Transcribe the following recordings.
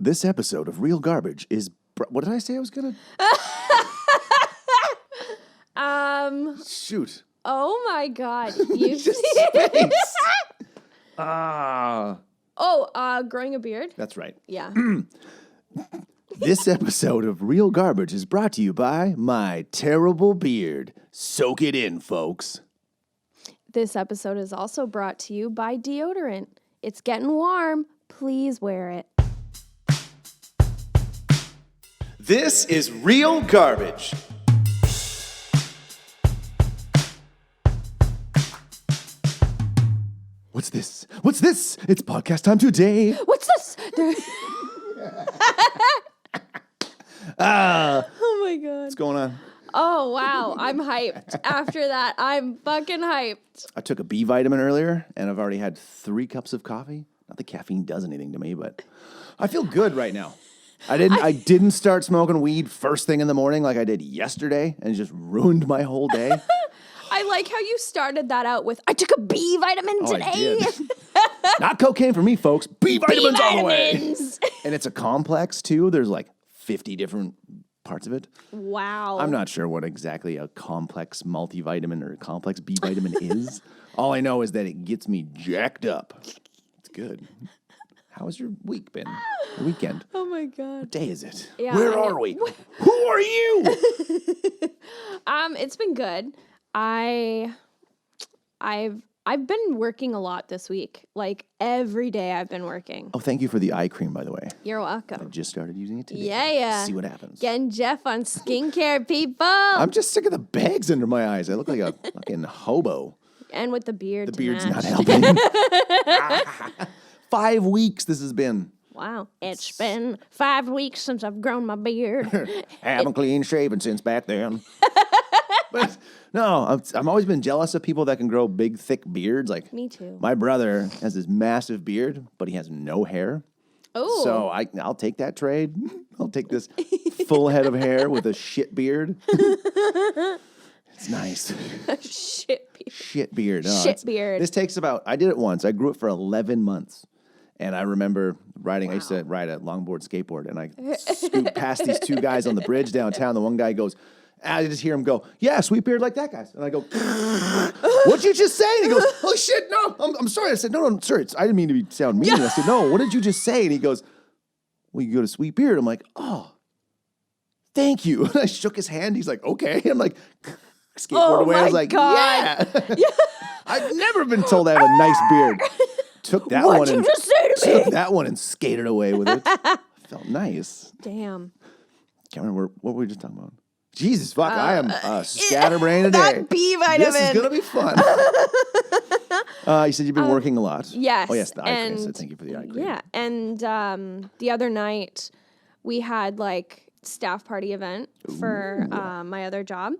This episode of Real Garbage is... What did I say I was going to... Shoot. Oh, my God. You Just space. Growing a beard? That's right. Yeah. This episode of Real Garbage is brought to you by my terrible beard. Soak it in, folks. This episode is also brought to you by deodorant. It's getting warm. Please wear it. This is Real Garbage. What's this? What's this? It's podcast time today. What's this? Oh my God. What's going on? Oh, wow. I'm hyped. After that, I'm fucking hyped. I took a B vitamin earlier, and I've already had 3 cups of coffee. Not that caffeine does anything to me, but I feel good right now. I didn't start smoking weed first thing in the morning like I did yesterday, and it just ruined my whole day. I like how you started that out with, I took a B vitamin today. I did. Not cocaine for me, folks. B vitamins all the way. B-vitamins. And it's a complex, too. There's like 50 different parts of it. Wow. I'm not sure what exactly a complex multivitamin or complex B vitamin is. All I know is that it gets me jacked up. It's good. How has your week been? The weekend? Oh, my God. What day is it? Yeah, Where are we? Who are you? It's been good. I've been working a lot this week. Like every day I've been working. Oh, thank you for the eye cream, by the way. You're I welcome. just started using it today. Yeah. See what happens. Getting Jeff on skincare, people. I'm just sick of the bags under my eyes. I look like a fucking hobo. And with the beard. The to beard's match. not helping. 5 weeks this has been. Wow. It's been 5 weeks since I've grown my beard. Haven't clean shaven since back then. But no, I've always been jealous of people that can grow big, thick beards. Like Me too. My brother has this massive beard, but he has no hair. Oh. So I'll take that trade. I'll take this full head of hair with a shit beard. It's nice. Shit beard. Shit beard. No, Shit beard. This takes I did it once. I grew it for 11 months. And I remember riding, I used to ride a longboard skateboard, and I scoot past these 2 guys on the bridge downtown. The one guy goes, I just hear him go, yeah, sweet beard like that guy's. And I go, what'd you just say? And he goes, oh, shit, no, I'm sorry. I said, no, sir, I didn't mean to sound mean. I said, no, what did you just say? And he goes, well, you go to sweet beard. I'm like, oh, thank you. And I shook his hand. He's like, okay. I'm like, skateboard away. I was like, God. yeah. I've never been told I have a nice beard. Took that one. What'd you just say to me? Took that one and skated away with it. Felt nice. Damn. Can't remember what were we just talking about. Jesus, fuck! I am scatterbrained today. That B vitamin. This is gonna be fun. You said you've been working a lot. Yes. Oh yes, the eye cream. So thank you for the eye cream. Yeah, and the other night we had like staff party event for my other job,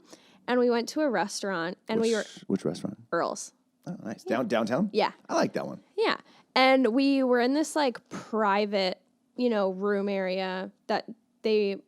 and we went to a restaurant, and Which restaurant? Earl's. Oh, nice. Downtown. Yeah. I like that one. Yeah, and we were in this like private, room area that they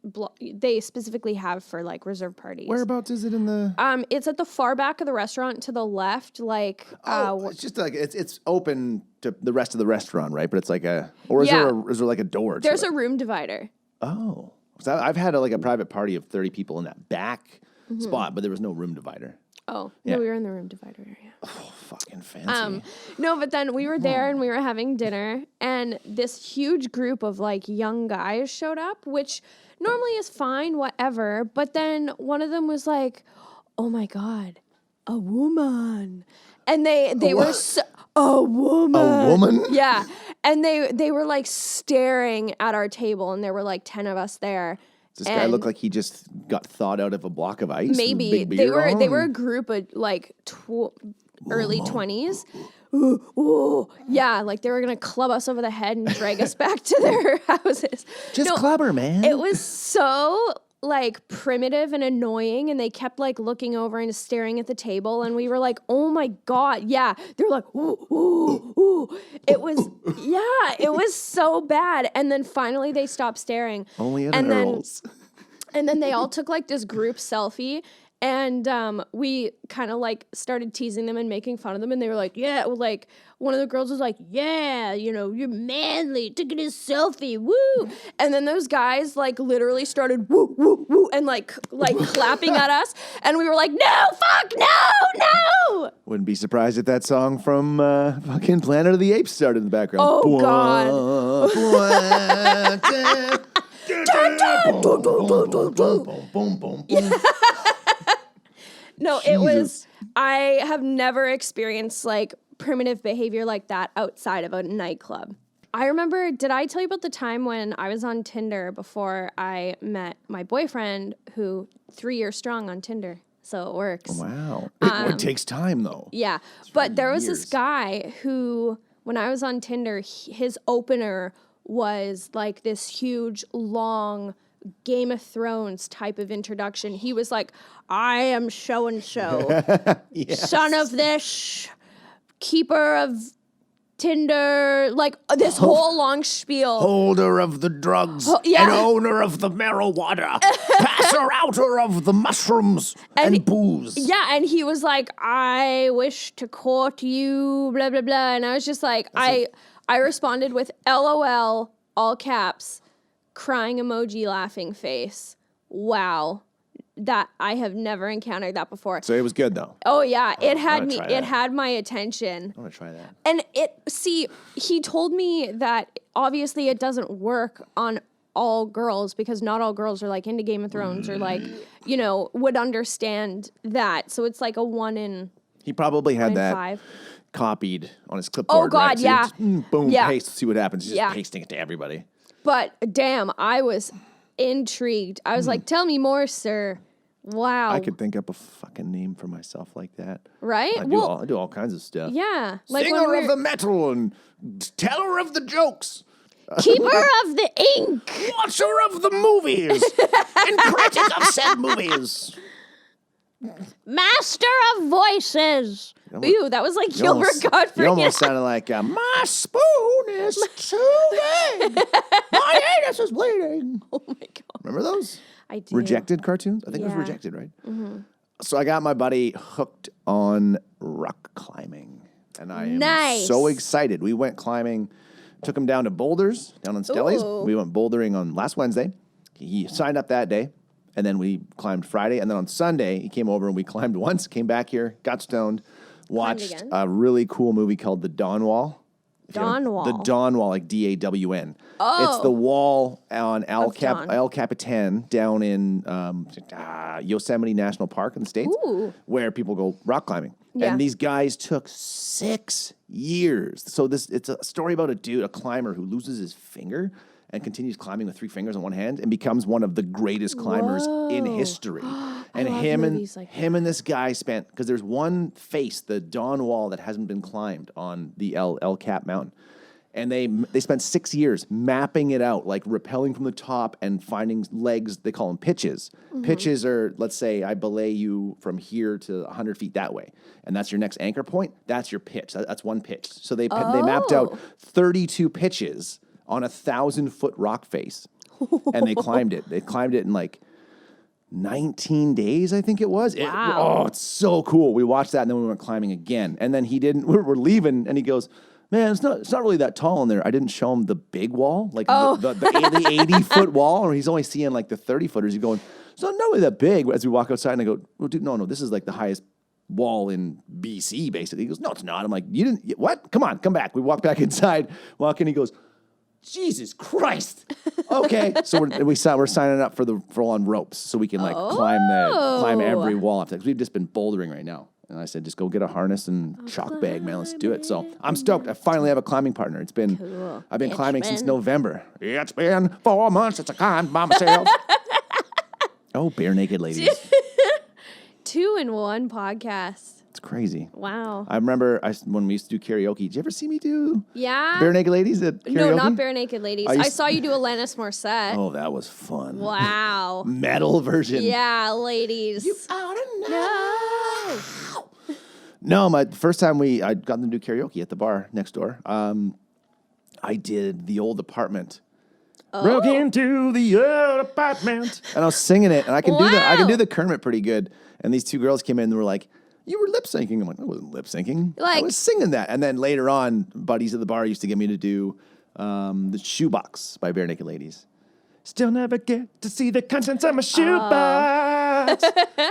specifically have for like reserved parties. Whereabouts is it in the? It's at the far back of the restaurant to the left, like. It's just like it's open to the rest of the restaurant, right? But it's like is there like a door? There's a room divider. Oh, so I've had a private party of 30 people in that back spot, but there was no room divider. Oh, Yeah. no, we were in the room divider area. Oh, fucking fancy. No, but then we were there and we were having dinner, and this huge group of like young guys showed up, which normally is fine, whatever. But then one of them was like, "Oh my God, a woman!" And they were a woman. A woman? Yeah, and they were like staring at our table, and there were like 10 of us there. Does this guy look like he just got thawed out of a block of ice? Maybe they were a group of like early 20s. Ooh, yeah, like they were gonna club us over the head and drag us back to their houses. Just club her, man. It was so like primitive and annoying, and they kept like looking over and staring at the table, and we were like, oh my God, yeah. They were like, ooh, ooh, ooh. It was so bad. And then finally they stopped staring. Only at an Earl's. And then they all took like this group selfie, And we kind of like started teasing them and making fun of them. And they were like, yeah, like one of the girls was like, yeah, you know, you're manly, taking a selfie, woo. And then those guys like literally started woo, woo, woo, and like clapping at us. And we were like, no, fuck, no. Wouldn't be surprised if that song from fucking Planet of the Apes started in the background. Oh, God. No, it was, I have never experienced like primitive behavior like that outside of a nightclub. I remember, did I tell you about the time when I was on Tinder before I met my boyfriend, who 3 years strong on Tinder? So it works. Wow. It takes time, though. Yeah. But there was this guy who, when I was on Tinder, his opener was like this huge, long Game of Thrones type of introduction. He was like, I am so-and-so, son of this, keeper of Tinder, like this whole long spiel. Holder of the drugs and owner of the marijuana, passer outer of the mushrooms and booze. Yeah, and he was like, I wish to court you, blah, blah, blah. And I was just like, I responded with LOL, all caps, crying emoji, laughing face. Wow. That I have never encountered that before. So it was good though. Oh yeah, it had my attention. I want to try that. And he told me that obviously it doesn't work on all girls because not all girls are like into Game of Thrones or like, you know, would understand that. So it's like a 1 in He probably had that 5. Copied on his clipboard. Oh God, right? So yeah. Just, boom, paste, see what happens. He's just pasting it to everybody. But damn, I was intrigued. I was like, tell me more, sir. Wow. I could think up a fucking name for myself like that. Right? I do all kinds of stuff. Yeah. Like Singer of the metal and teller of the jokes. Keeper of the ink. Watcher of the movies. And critic of said movies. Master of voices. Ew, that was like Gilbert Gottfried. You almost sounded like, my spoon is too big. My anus is bleeding. Oh my God. Remember those? I do. Rejected cartoons? I think it was Rejected, right? Mm-hmm. So I got my buddy hooked on rock climbing. And I am so excited. We went climbing, took him down to Boulders, down on Stellies. Ooh. We went bouldering on last Wednesday. He signed up that day. And then we climbed Friday. And then on Sunday, he came over and we climbed once, came back here, got stoned, watched a really cool movie called The Dawn Wall. Dawn Wall. The Dawn Wall, like DAWN. Oh. It's the wall on El Capitan down in Yosemite National Park in the States. Ooh. Where people go rock climbing. Yeah. And these guys took 6 years. So it's a story about a climber who loses his finger and continues climbing with 3 fingers on one hand and becomes one of the greatest climbers in history. And him and this guy spent, because there's one face, the Dawn Wall, that hasn't been climbed on the El Cap Mountain. And they spent 6 years mapping it out, like rappelling from the top and finding legs. They call them pitches. Mm-hmm. Pitches are, let's say, I belay you from here to 100 feet that way, and that's your next anchor point. That's your pitch. That's one pitch. So they mapped out 32 pitches on a 1,000-foot rock face, and they climbed it. They climbed it in like 19 days, I think it was. Wow. It's so cool. We watched that, and then we went climbing again. And then he didn't. We're leaving, and he goes, man, it's not really that tall in there. I didn't show him the big wall, like the 80-foot wall, or he's only seeing like the 30-footers. He's going, it's not really that big. As we walk outside, and I go, well, dude, no, this is like the highest wall in BC, basically. He goes, no, it's not. I'm like, you didn't, what? Come on, come back. We walk back inside, walk in, he goes, Jesus Christ. Okay. So we're signing up for the full-on ropes so we can like climb every wall after. Because we've just been bouldering right now. And I said, just go get a harness and chalk bag, man. Let's do it. So I'm stoked. I finally have a climbing partner. I've been climbing since November. It's been 4 months since I climbed by myself. Oh, bare naked ladies. 2-in-1 podcast. It's crazy. Wow. I remember when we used to do karaoke. Did you ever see me do bare naked ladies at karaoke? No, not bare naked ladies. I saw you do Alanis Morissette. Oh, that was fun. Wow. Metal version. Yeah, ladies. You ought to know. No, my first time I got them to do karaoke at the bar next door. I did The Old Apartment. Broke into the old apartment. And I was singing it, and I can do the Kermit pretty good. And these two girls came in and were like, "You were lip syncing." I'm like, "I wasn't lip syncing. I was singing that." And then later on, buddies at the bar used to get me to do the Shoebox by Bare Naked Ladies. Still never get to see the contents of my shoebox.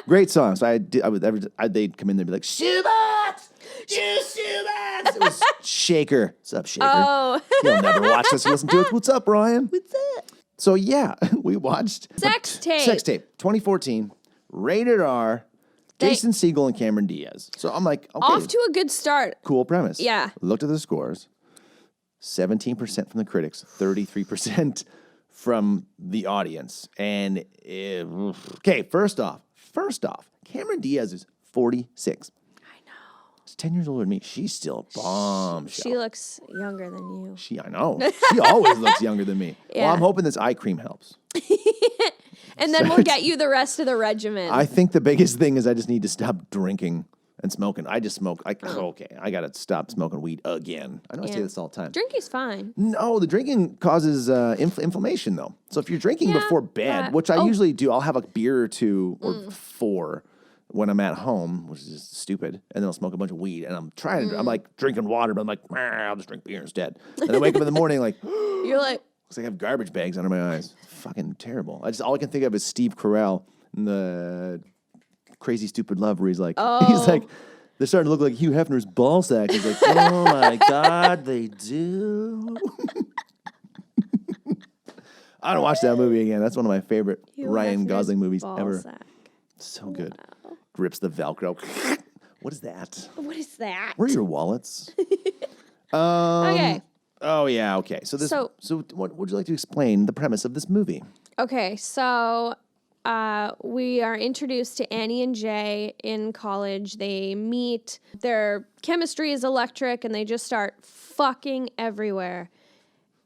Great song. So they'd come in there and be like, "Shoebox! Shoebox!" It was Shaker. What's up, Shaker? Oh. He'll never watch this. Listen to it. What's up, Ryan? What's up? So, yeah, we watched Sex Tape. 2014, rated R, Jason Segel and Cameron Diaz. So I'm like, okay. Off to a good start. Cool premise. Yeah. Looked at the scores. 17% from the critics, 33% from the audience. And, okay, first off, Cameron Diaz is 46. I know. She's 10 years older than me. She's still a bombshell. She looks younger than you. I know. She always looks younger than me. Yeah. Well, I'm hoping this eye cream helps. And then we'll get you the rest of the regimen. I think the biggest thing is I just need to stop drinking and smoking. I just smoke. I got to stop smoking weed again. I know I say this all the time. Drinking's fine. No, the drinking causes inflammation, though. So if you're drinking before bed, which I usually do, I'll have a beer or two or four when I'm at home, which is just stupid, and then I'll smoke a bunch of weed, and I'm like drinking water, but I'm like, I'll just drink beer instead. And I wake up in the morning like, You're like, looks like I have garbage bags under my eyes. Fucking terrible. All I can think of is Steve Carell in the Crazy Stupid Love, where he's like, they're starting to look like Hugh Hefner's ball sack. He's like, oh my God, they do. I don't watch that movie again. That's one of my favorite Ryan Gosling movies ever. Sack. So good. Grips the Velcro. What is that? What is that? Where are your wallets? Okay. Oh yeah. Okay. So what would you like to explain the premise of this movie? Okay. So we are introduced to Annie and Jay in college. They meet. Their chemistry is electric, and they just start fucking everywhere.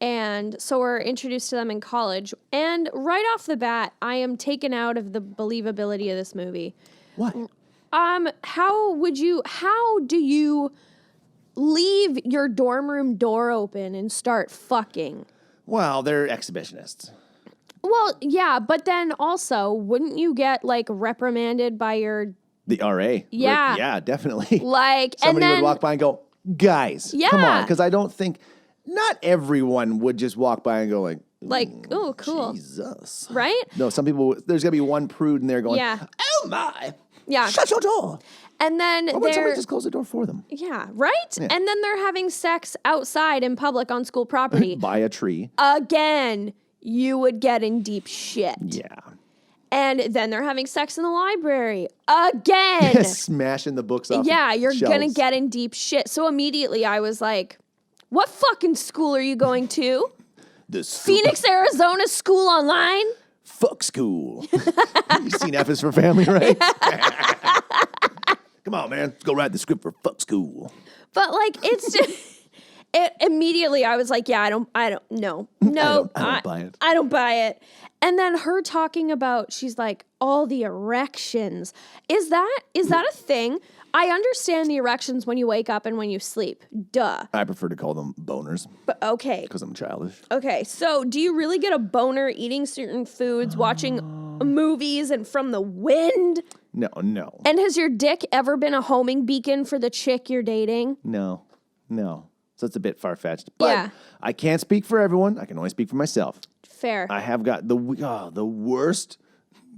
And so we're introduced to them in college. And right off the bat, I am taken out of the believability of this movie. What? How do you leave your dorm room door open and start fucking? Well, they're exhibitionists. Well, yeah, but then also, wouldn't you get like reprimanded by the RA? Yeah. Yeah, definitely. Like, somebody would walk by and go, "Guys, come on," because I don't think not everyone would just walk by and go like, "Oh, cool, Jesus," right? No, some people. There's gonna be one prude in there going, Yeah. "Oh my, yeah, shut your door." And then Why would somebody just close the door for them? Yeah, right? Yeah. And then they're having sex outside in public on school property. By a tree. Again, you would get in deep shit. Yeah. And then they're having sex in the library. Again. Smashing the books off. Yeah, you're shelves. going to get in deep shit. So immediately I was like, what fucking school are you going to? Phoenix, Arizona School Online? Fuck school. You've seen F is for Family, right? Come on, man. Let's go write the script for Fuck School. But like, it's just, immediately I was like, yeah, I don't know. No, I don't buy it. I don't buy it. And then her talking about, she's like, all the erections. Is that a thing? I understand the erections when you wake up and when you sleep. Duh. I prefer to call them boners. But okay. Because I'm childish. Okay, so do you really get a boner eating certain foods, watching movies, and from the wind? No. And has your dick ever been a homing beacon for the chick you're dating? No. So it's a bit far-fetched. But Yeah. I can't speak for everyone. I can only speak for myself. Fair. I have got the worst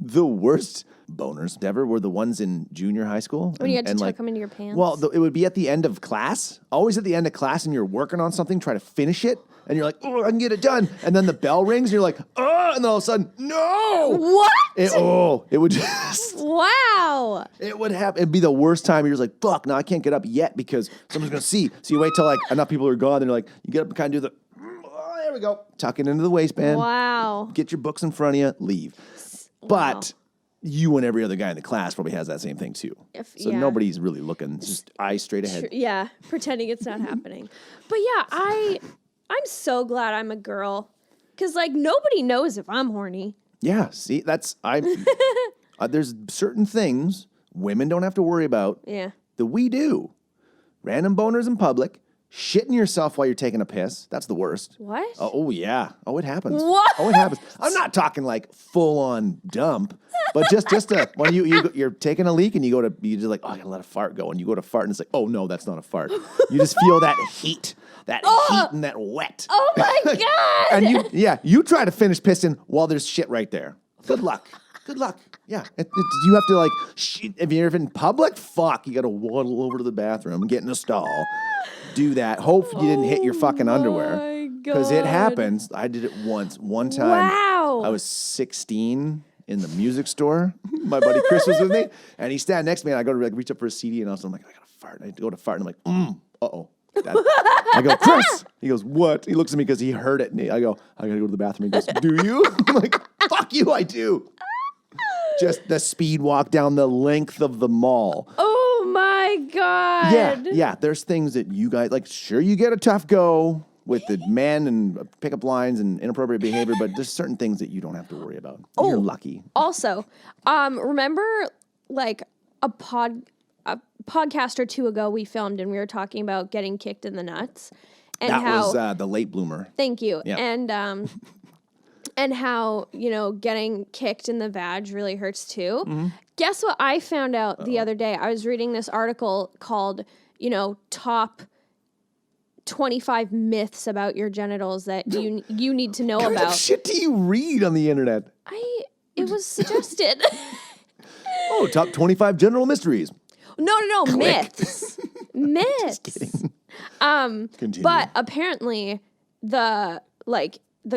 boners ever were the ones in junior high school. When you had to tuck them into your pants? Well, it would be at the end of class. Always at the end of class, and you're working on something, try to finish it, and you're like, oh, I can get it done. And then the bell rings, and you're like, oh, and then all of a sudden, no! What? It would just... Wow. It would happen. It'd be the worst time. You're just like, fuck, no, I can't get up yet because someone's going to see. So you wait till like enough people are gone, and you're like, you get up and kind of do the... There we go. Tuck it into the waistband. Wow. Get your books in front of you. Leave. But you and every other guy in the class probably has that same thing too. So nobody's really looking. It's just eyes straight ahead. Yeah. Pretending it's not happening. But yeah, I'm so glad I'm a girl. Because like nobody knows if I'm horny. Yeah. See, there's certain things women don't have to worry about. Yeah. That we do. Random boners in public. Shitting yourself while you're taking a piss. That's the worst. What? Oh yeah. Oh, it happens. What? Oh, it happens. I'm not talking like full on dump, but just when you're taking a leak and you just like, oh, I gotta let a fart go, and you go to fart and it's like, oh no, that's not a fart. You just feel that heat and that wet. Oh my God. And you try to finish pissing while there's shit right there. Good luck. Yeah. You have to like, if you're in public, you got to waddle over to the bathroom, get in a stall, do that. Hope you didn't hit your fucking underwear. Because it happens. I did it one time. Wow. I was 16 in the music store. My buddy Chris was with me, and he's standing next to me, and I go to reach up for a CD, and I'm like, I got to fart. And I go to fart, and I'm like, uh-oh. I go, Chris. He goes, what? He looks at me because he heard it. And I go, I got to go to the bathroom. He goes, do you? I'm like, fuck you, I do. Just the speed walk down the length of the mall. Oh my God. Yeah. There's things that you guys, like, sure, you get a tough go with the men and pickup lines and inappropriate behavior, but there's certain things that you don't have to worry about. You're lucky. Also, remember like a podcast or two ago we filmed and we were talking about getting kicked in the nuts. And that was the late bloomer. Thank you. Yeah. And how, getting kicked in the vag really hurts too. Mm-hmm. Guess what I found out the other day? I was reading this article called, top 25 myths about your genitals that you need to know What about. kind of shit do you read on the internet? It was suggested. Top 25 genital mysteries. No, myths. Myths. Just kidding. Continue. But apparently the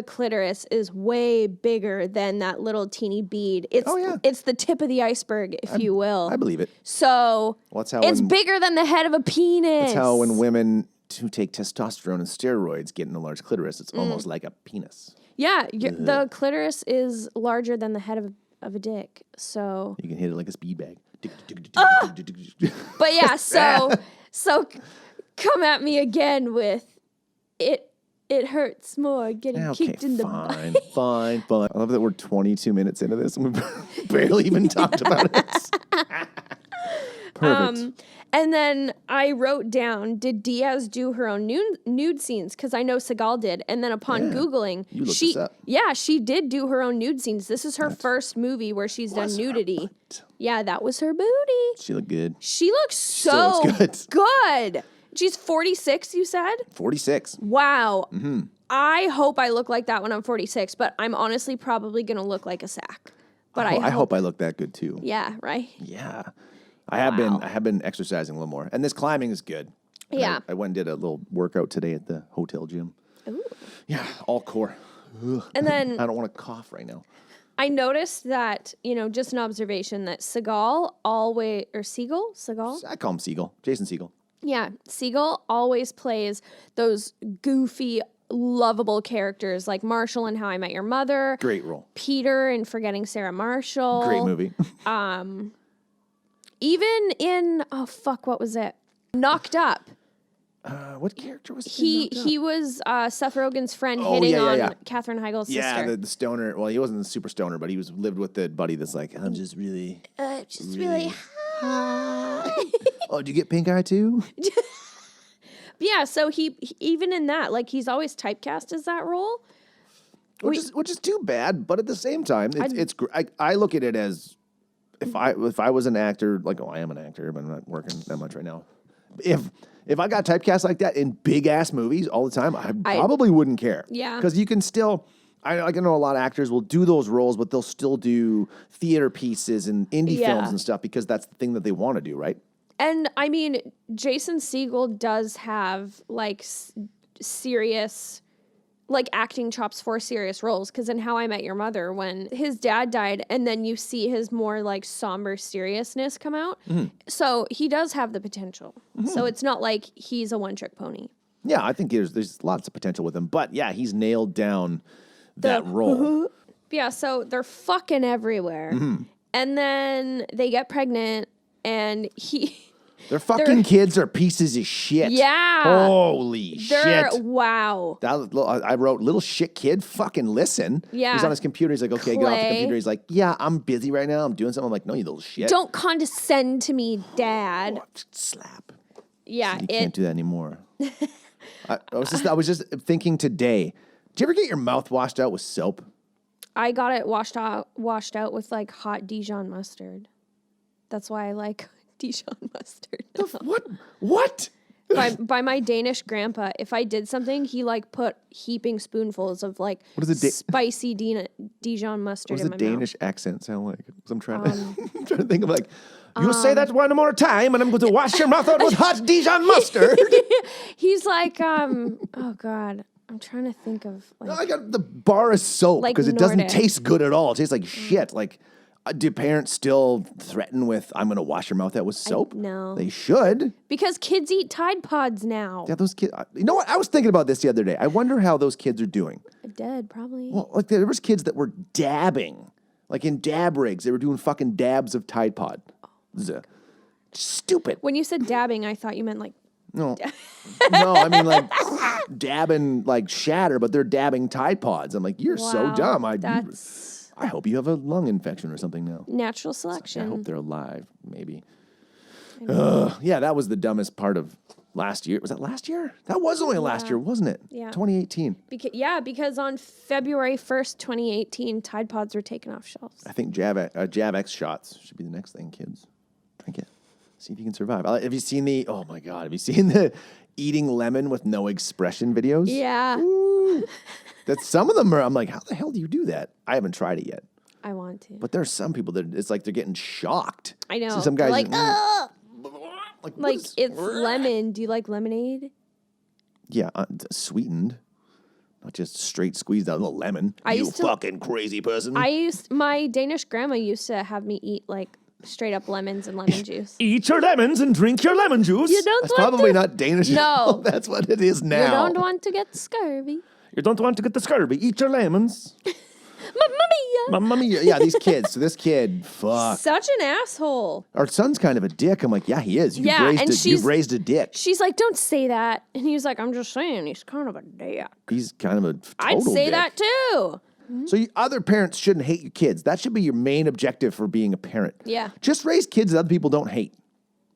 clitoris is way bigger than that little teeny bead. It's the tip of the iceberg, if you will. I believe it. So it's bigger than the head of a penis. That's how when women who take testosterone and steroids get in a large clitoris, it's almost like a penis. Yeah, the clitoris is larger than the head of a dick. So you can hit it like a speed bag. But yeah, so come at me again with it. It hurts more getting kicked in the butt. Fine. I love that we're 22 minutes into this and we've barely even talked about it. Perfect. And then I wrote down, did Diaz do her own nude scenes? Because I know Segel did. And then upon Googling, she did do her own nude scenes. This is her first movie where she's done nudity. Yeah, that was her booty. She looked good. She looks so good. She's 46, you said? 46. Wow. Mm-hmm. I hope I look like that when I'm 46, but I'm honestly probably going to look like a sack. But I hope I look that good too. Yeah, right? Yeah. I have been exercising a little more. And this climbing is good. Yeah. I went and did a little workout today at the hotel gym. Ooh. Yeah, all core. Ugh. And then I don't want to cough right now. I noticed that, just an observation that Segel? I call him Segel. Jason Segel. Yeah, Segel always plays those goofy, lovable characters like Marshall in How I Met Your Mother. Great role. Peter in Forgetting Sarah Marshall. Great movie. Even in, what was it? Knocked Up. What character was he? He was Seth Rogen's friend hitting on Katherine Heigl's sister. Yeah, the stoner. Well, he wasn't a super stoner, but he lived with the buddy that's like, I'm just really... really high. Oh, do you get pink eye too? Yeah, so he even in that, like, he's always typecast as that role. Which is too bad, but at the same time, I look at it as if I was an actor, like, I am an actor, but I'm not working that much right now. If I got typecast like that in big ass movies all the time, I probably wouldn't care. Yeah, because you can still. I know a lot of actors will do those roles, but they'll still do theater pieces and indie films and stuff because that's the thing that they want to do, right? And I mean, Jason Segel does have like serious, like acting chops for serious roles. Because in How I Met Your Mother, when his dad died, and then you see his more like somber seriousness come out, so he does have the potential. Mm-hmm. So it's not like he's a one-trick pony. Yeah, I think there's lots of potential with him, but yeah, he's nailed down that role. Yeah, so they're fucking everywhere. Mm-hmm. And then they get pregnant and their fucking kids are pieces of shit. Yeah. Holy shit. Wow. I wrote, little shit kid, fucking listen. Yeah. He's on his computer. He's like, okay, get off the computer. He's like, yeah, I'm busy right now. I'm doing something. I'm like, no, you little shit. Don't condescend to me, Dad. Slap. Yeah. So you can't do that anymore. I was just thinking today. Did you ever get your mouth washed out with soap? I got it washed out with like hot Dijon mustard. That's why I like Dijon mustard. What? By my Danish grandpa, if I did something, he like put heaping spoonfuls of like spicy Dijon mustard in my What does a mouth. Danish accent sound like? 'Cause I'm trying to think of like, you say that one more time, and I'm going to wash your mouth out with hot Dijon mustard. He's like, oh God, I'm trying to think of like, I got the bar of soap Like because it doesn't Nordic. taste good at all. It tastes like shit. Like, do parents still threaten with, I'm going to wash your mouth out with soap? no. They should. because kids eat Tide Pods now. Yeah, those kids. You know what? I was thinking about this the other day. I wonder how those kids are doing. Dead, probably. Well, like there was kids that were dabbing, like in dab rigs. They were doing fucking dabs of Tide Pod. Stupid. When you said dabbing, I thought you meant like, No, no, I mean like dabbing like shatter, but they're dabbing Tide Pods. I'm like, you're so wow, dumb. that's I hope you have a lung infection or something now. natural I selection. hope they're alive, maybe. Yeah, that was the dumbest part of last year. Was that last year? That was only last year, wasn't it? Yeah. 2018. Because on February 1st, 2018, Tide Pods were taken off shelves. I think Javex shots should be the next thing, kids. Drink it. See if you can survive. Have you seen oh my God, have you seen the eating lemon with no expression videos? Yeah, Ooh. Some of them I'm like, how the hell do you do that? I haven't tried it yet. I want to. But there's some people that it's like they're getting shocked. I know. See some guys like, ugh! like it's lemon. Do you like lemonade? Yeah, sweetened. Not just straight squeezed out a little lemon. I You used to- fucking crazy person. My Danish grandma used to have me eat like straight up lemons and lemon juice. Eat your lemons and drink your lemon juice. You don't That's want probably to- not Danish. No. That's what it is now. You don't want to get scurvy. You don't want to get the scurvy. Eat your lemons. Mamma mia! Mamma mia. Yeah, these kids. So this kid, fuck. Such an asshole. Our son's kind of a dick. I'm like, yeah, he is. Yeah, and You've raised a dick. She's like, don't say that. And he was like, I'm just saying, he's kind of a dick. He's kind of a total I'd say dick. that too. So other parents shouldn't hate your kids. That should be your main objective for being a parent. Yeah. Just raise kids that other people don't hate.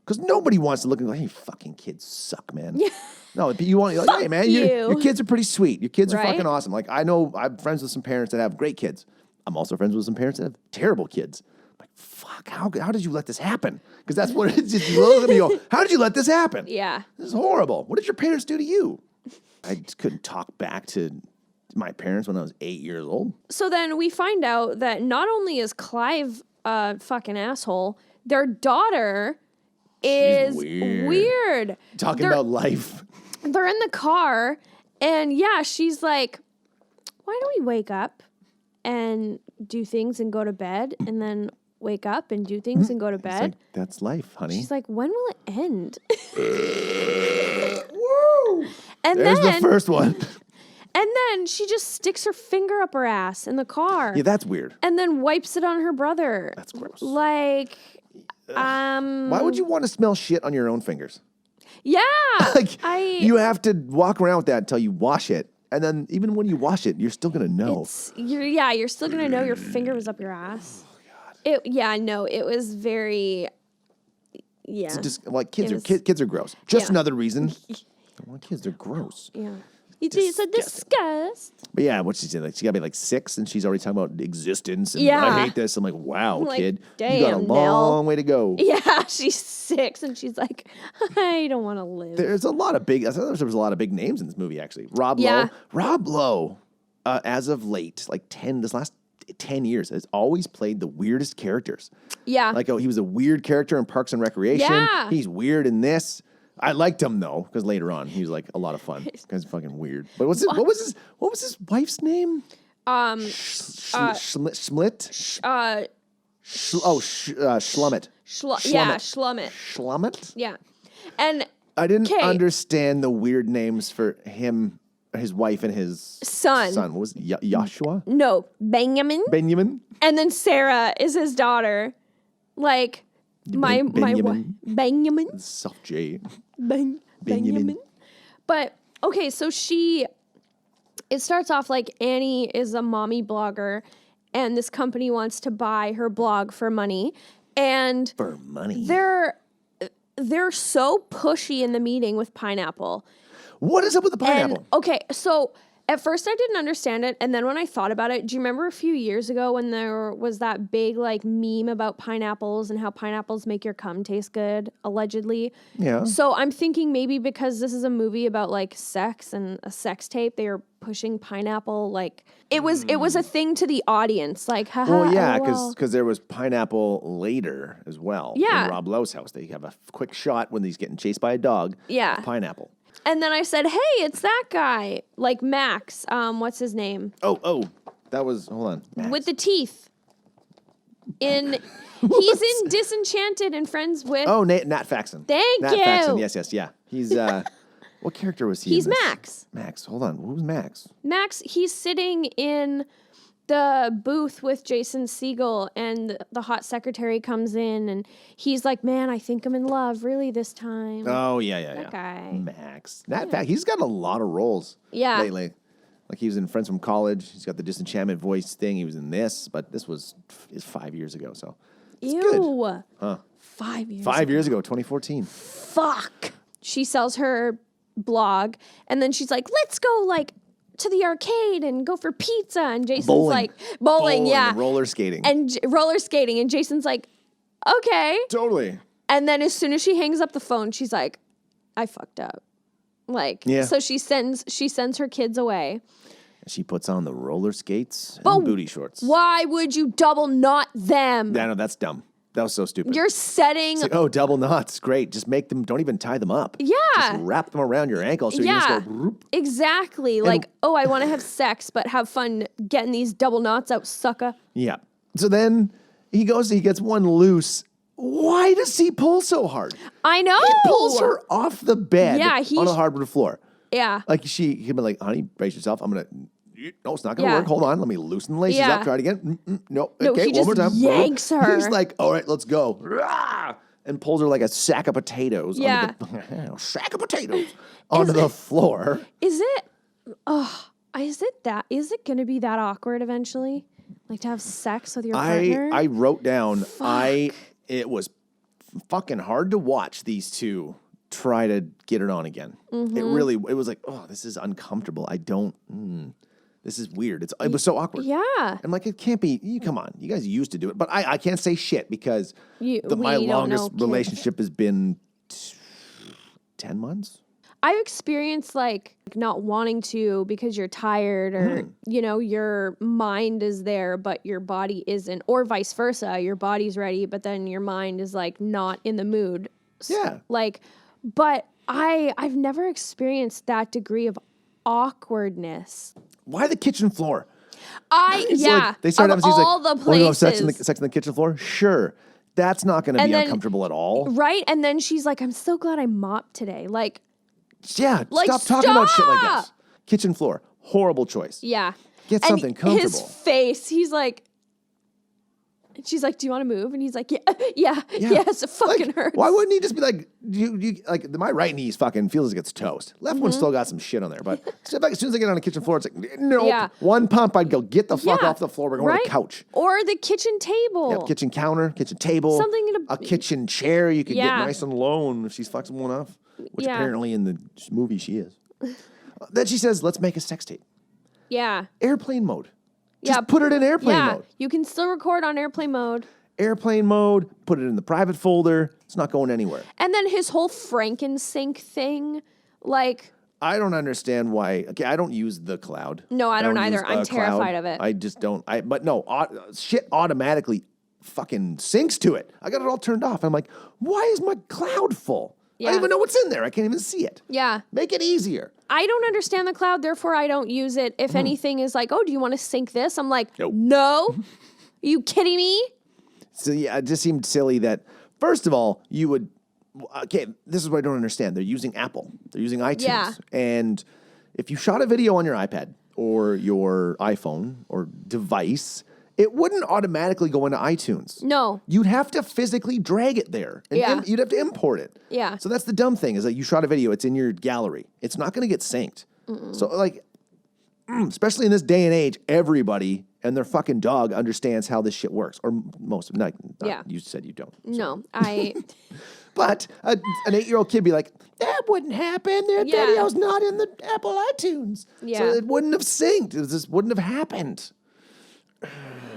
Because nobody wants to look and go, hey, fucking kids suck, man. Yeah. No, you want, like, hey, man, you. your kids are pretty sweet. Your kids are Right? fucking awesome. Like, I know I'm friends with some parents that have great kids. I'm also friends with some parents that have terrible kids. I'm like, fuck, how did you let this happen? Because that's what it is. You look at me and go, how did you let this happen? Yeah. This is horrible. What did your parents do to you? I just couldn't talk back to my parents when I was 8 years old. So then we find out that not only is Clive a fucking asshole, their daughter is weird. Talking about life. They're in the car, and yeah, she's like, why don't we wake up and do things and go to bed, and then wake up and do things and go to It's bed? like, that's life, honey. She's like, when will it end? Woo! And There's then, the first one. and then she just sticks her finger up her ass in the car. Yeah, that's weird. And then wipes it on her brother. That's gross. Like, Why would you want to smell shit on your own fingers? yeah. Like, I you have to walk around with that until you wash it. And then even when you wash it, you're still going to know. you're still gonna know your finger was up your ass. Oh God. It was very It's just, like, kids It are kids are gross. Just Yeah. another reason. Well, kids are gross. yeah. It's a disgust. But yeah, what she said, like, she got to be like 6 and she's already talking about existence and Yeah. I hate this. I'm like, wow, Like, kid, you got a damn, long Nell. way to go. Yeah, she's 6 and she's like, I don't want to live. There's a lot of big. I thought there was a lot of big names in this movie. Actually, Rob Yeah. Lowe, as of late, like this last 10 years, has always played the weirdest characters. Yeah. Like, he was a weird character in Parks and Recreation. Yeah. He's weird in this. I liked him though, because later on he was like a lot of fun. This guy's fucking weird. But what was his wife's name? Schmidt. Schlummit. Yeah, Schlummit. Schlummit. Yeah. And I didn't 'Kay. understand the weird names for him, his wife, and his Son. What was it? Joshua? No, Benjamin. Benjamin? And then Sarah is his daughter. Like Benjamin. Benjamin. Soft J. Benjamin. Benjamin. But okay, so it starts off like Annie is a mommy blogger and this company wants to buy her blog for money. And For money. they're so pushy in the meeting with Pineapple. What is up with the pineapple? And, okay, so at first I didn't understand it, and then when I thought about it, do you remember a few years ago when there was that big like meme about pineapples and how pineapples make your cum taste good, allegedly? Yeah. So I'm thinking maybe because this is a movie about like sex and a sex tape, they were pushing pineapple like it was a thing to the audience, like haha. Well, yeah, LOL. because there was pineapple later as well. Yeah. In Rob Lowe's house, they have a quick shot when he's getting chased by a dog. Yeah. Pineapple. And then I said, hey, it's that guy, like Max. What's his name? Oh, that was, hold on. Max. With the teeth. He's in Disenchanted and friends with. Oh, Nat Faxon. Thank Nat you. Faxon, yes, yeah. He's, what character was he? He's in this? Max. Max, hold on. Who's Max? Max, he's sitting in the booth with Jason Segel, and the hot secretary comes in, and he's like, man, I think I'm in love really this time. Oh, yeah. That guy. Max. Nat Faxon. He's got a lot of roles lately. Like he was in Friends from College. He's got the Disenchantment voice thing. He was in this, but this is 5 years ago, so it's good. Huh. 5 years 5 years ago, 2014. Fuck. She sells her blog, and then she's like, let's go like to the arcade and go for pizza. And Jason's like, bowling, yeah. And roller skating. And roller skating. And Jason's like, okay. Totally. And then as soon as she hangs up the phone, she's like, I fucked up. Like, so she sends her kids away. She puts on the roller skates and booty shorts. Why would you double knot them? No, that's dumb. That was so stupid. You're setting. It's like, double knots. Great. Just make them, don't even tie them up. Yeah. Just wrap them around your ankle so you just go. Whoop. Exactly. Like, I want to have sex, but have fun getting these double knots out, sucker. Yeah. So then he gets one loose. Why does he pull so hard? I know. He pulls her off the bed on the hardwood floor. Yeah. Like he'd be like, honey, brace yourself. No, it's not going to work. Hold on. Let me loosen the laces up. Try it again. No. Okay, he one more time. Yanks her. He's like, all right, let's go. And pulls her like a sack of potatoes. Yeah. Sack of potatoes onto the floor. Is it going to be that awkward eventually? Like to have sex with your partner? I wrote down, it was fucking hard to watch these two try to get it on again. Mm-hmm. It was like, this is uncomfortable. This is weird. It was so awkward. Yeah. I'm like, it can't be. Come on. You guys used to do it. But I can't say shit because my longest relationship has been 10 months. I've experienced like not wanting to because you're tired or, your mind is there, but your body isn't, or vice versa. Your body's ready, but then your mind is like not in the mood. Yeah. But I've never experienced that degree of awkwardness. Why the kitchen floor? They start having all the places. Want to have sex on the kitchen floor? Sure. That's not going to be uncomfortable at all. Right? And then she's like, I'm so glad I mopped today. Stop talking about shit like that. Kitchen floor. Horrible choice. Yeah. Get something comfortable. His face, he's like, she's like, do you want to move? And he's like, yes, it fucking hurts. Why wouldn't he just be like, my right knee fucking feels like it's toast. Left one still got some shit on there. But as soon as I get on the kitchen floor, it's like, no. Yeah. One pump, I'd go, get the fuck off the floor. We're going to the couch. Or the kitchen table. Yeah, kitchen counter, kitchen table. A kitchen chair you could get nice and low if she's fucking one off. Which apparently in the movie she is. Then she says, let's make a sex tape. Yeah. Airplane mode. Just put it in airplane mode. You can still record on airplane mode. Airplane mode, put it in the private folder. It's not going anywhere. And then his whole Frankensync thing, I don't understand why. Okay, I don't use the cloud. No, I don't either. I'm terrified of it. I just don't. But no, shit automatically fucking syncs to it. I got it all turned off. I'm like, why is my cloud full? Yeah. I don't even know what's in there. I can't even see it. Yeah. Make it easier. I don't understand the cloud, therefore I don't use it. If anything is like, do you want to sync this? I'm like, nope. No. Are you kidding me? So yeah, it just seemed silly that, first of all, you would, this is what I don't understand. They're using Apple. They're using iTunes. Yeah. And if you shot a video on your iPad or your iPhone or device, it wouldn't automatically go into iTunes. No. You'd have to physically drag it there. And you'd have to import it. Yeah. So that's the dumb thing is that you shot a video, it's in your gallery. It's not going to get synced. So especially in this day and age, everybody and their fucking dog understands how this shit works. Or most of them. Yeah. You said you don't. No, But an 8-year-old kid be like, that wouldn't happen. Their Yeah. video's not in the Apple iTunes. Yeah. So it wouldn't have synced. It just wouldn't have happened.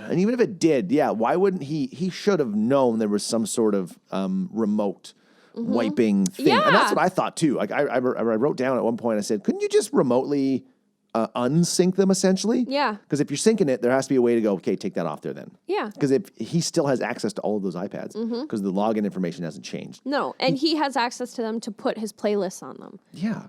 And even if it did, why wouldn't he? He should have known there was some sort of remote wiping thing. Yeah. And that's what I thought too. Like I wrote down at one point, I said, couldn't you just remotely unsync them essentially? Yeah. Because if you're syncing it, there has to be a way to go, okay, take that off there then. Yeah. Because if he still has access to all of those iPads, because the login information hasn't changed. No, and he has access to them to put his playlists on them. Yeah.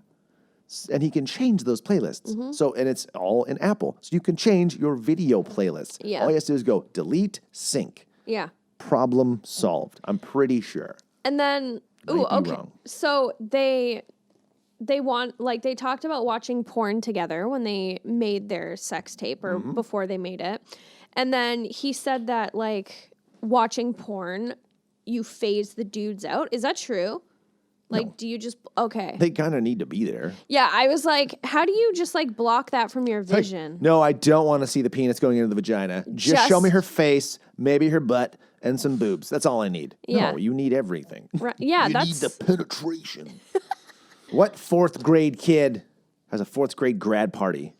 And he can change those playlists. So, and it's all in Apple. So you can change your video playlists. Yeah. All he has to do is go delete, sync. Yeah. Problem solved. I'm pretty sure. And then, Might be okay. wrong. So they talked about watching porn together when they made their sex tape or before they made it. And then he said that like watching porn, you phase the dudes out. Is that true? Like, No. do you just, okay. They kind of need to be there. Yeah, I was like, how do you just like block that from your vision? No, I don't want to see the penis going into the vagina. Just show me her face, maybe her butt, and some boobs. That's all I need. Yeah. No, you need everything. Right, yeah, You need that's the penetration. What 4th grade kid has a 4th grade grad party?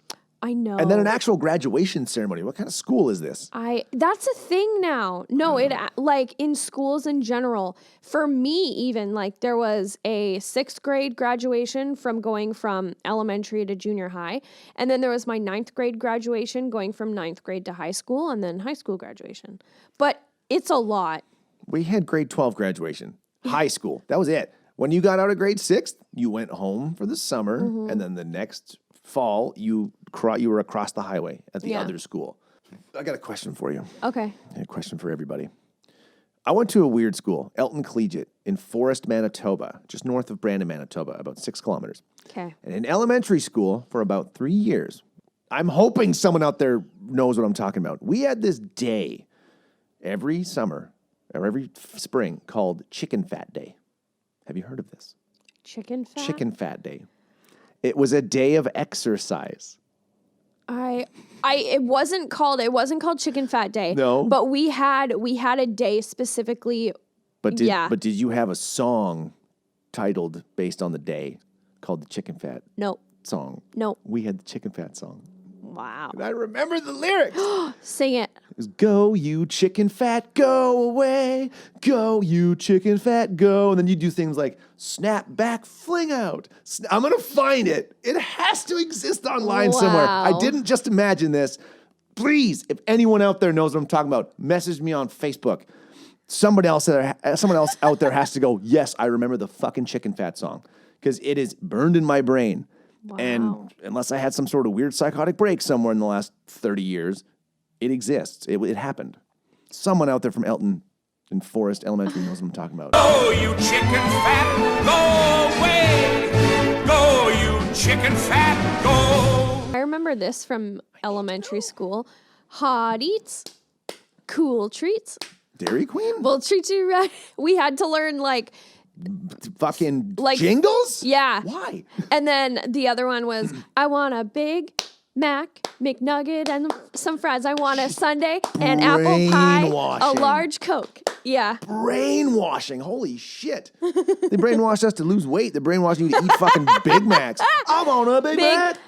I know. And then an actual graduation ceremony. What kind of school is this? That's a thing now. No, it like in schools in general. For me, even like there was a 6th grade graduation from going from elementary to junior high, and then there was my 9th grade graduation going from 9th grade to high school, and then high school graduation. But it's a lot. We had grade 12 graduation, high school. That was it. When you got out of grade 6th, you went home for the summer, and then the next fall, you were across the highway at the other school. I got a question for you. Okay. A question for everybody. I went to a weird school, Elton Collegiate, in Forest, Manitoba, just north of Brandon, Manitoba, about 6 kilometers. Okay. And in elementary school for about 3 years. I'm hoping someone out there knows what I'm talking about. We had this day every summer or every spring called Chicken Fat Day. Have you heard of this? Chicken fat? Chicken Fat Day. It was a day of exercise. It wasn't called Chicken Fat Day. No. But we had a day specifically. But did you have a song titled based on the day called the Chicken Fat Nope. song? Nope. We had the Chicken Fat song. Wow. And I remember the lyrics. Sing it. It was, go, you chicken fat, go away. Go, you chicken fat, go. And then you do things like snap back, fling out. I'm going to find it. It has to exist online somewhere. I Wow. didn't just imagine this. Please, if anyone out there knows what I'm talking about, message me on Facebook. Someone else out there has to go, yes, I remember the fucking chicken fat song. Because it is burned in my brain. Wow. And unless I had some sort of weird psychotic break somewhere in the last 30 years, it exists. It happened. Someone out there from Elton in Forest Elementary knows what I'm talking about. Go, you chicken fat, go away. Go, you chicken fat, go. I remember this from elementary school. Hot eats, cool treats. Dairy Queen? We'll treat you right. We had to learn like, Fucking like- jingles? yeah. Why? And then the other one was, I want a Big Mac, McNugget, and some fries. I want a sundae and apple pie, a Brainwashing. large Coke. Yeah. Brainwashing. Holy shit. They brainwashed us to lose weight. They're brainwashing you to eat fucking Big Macs. I want a Big Mac.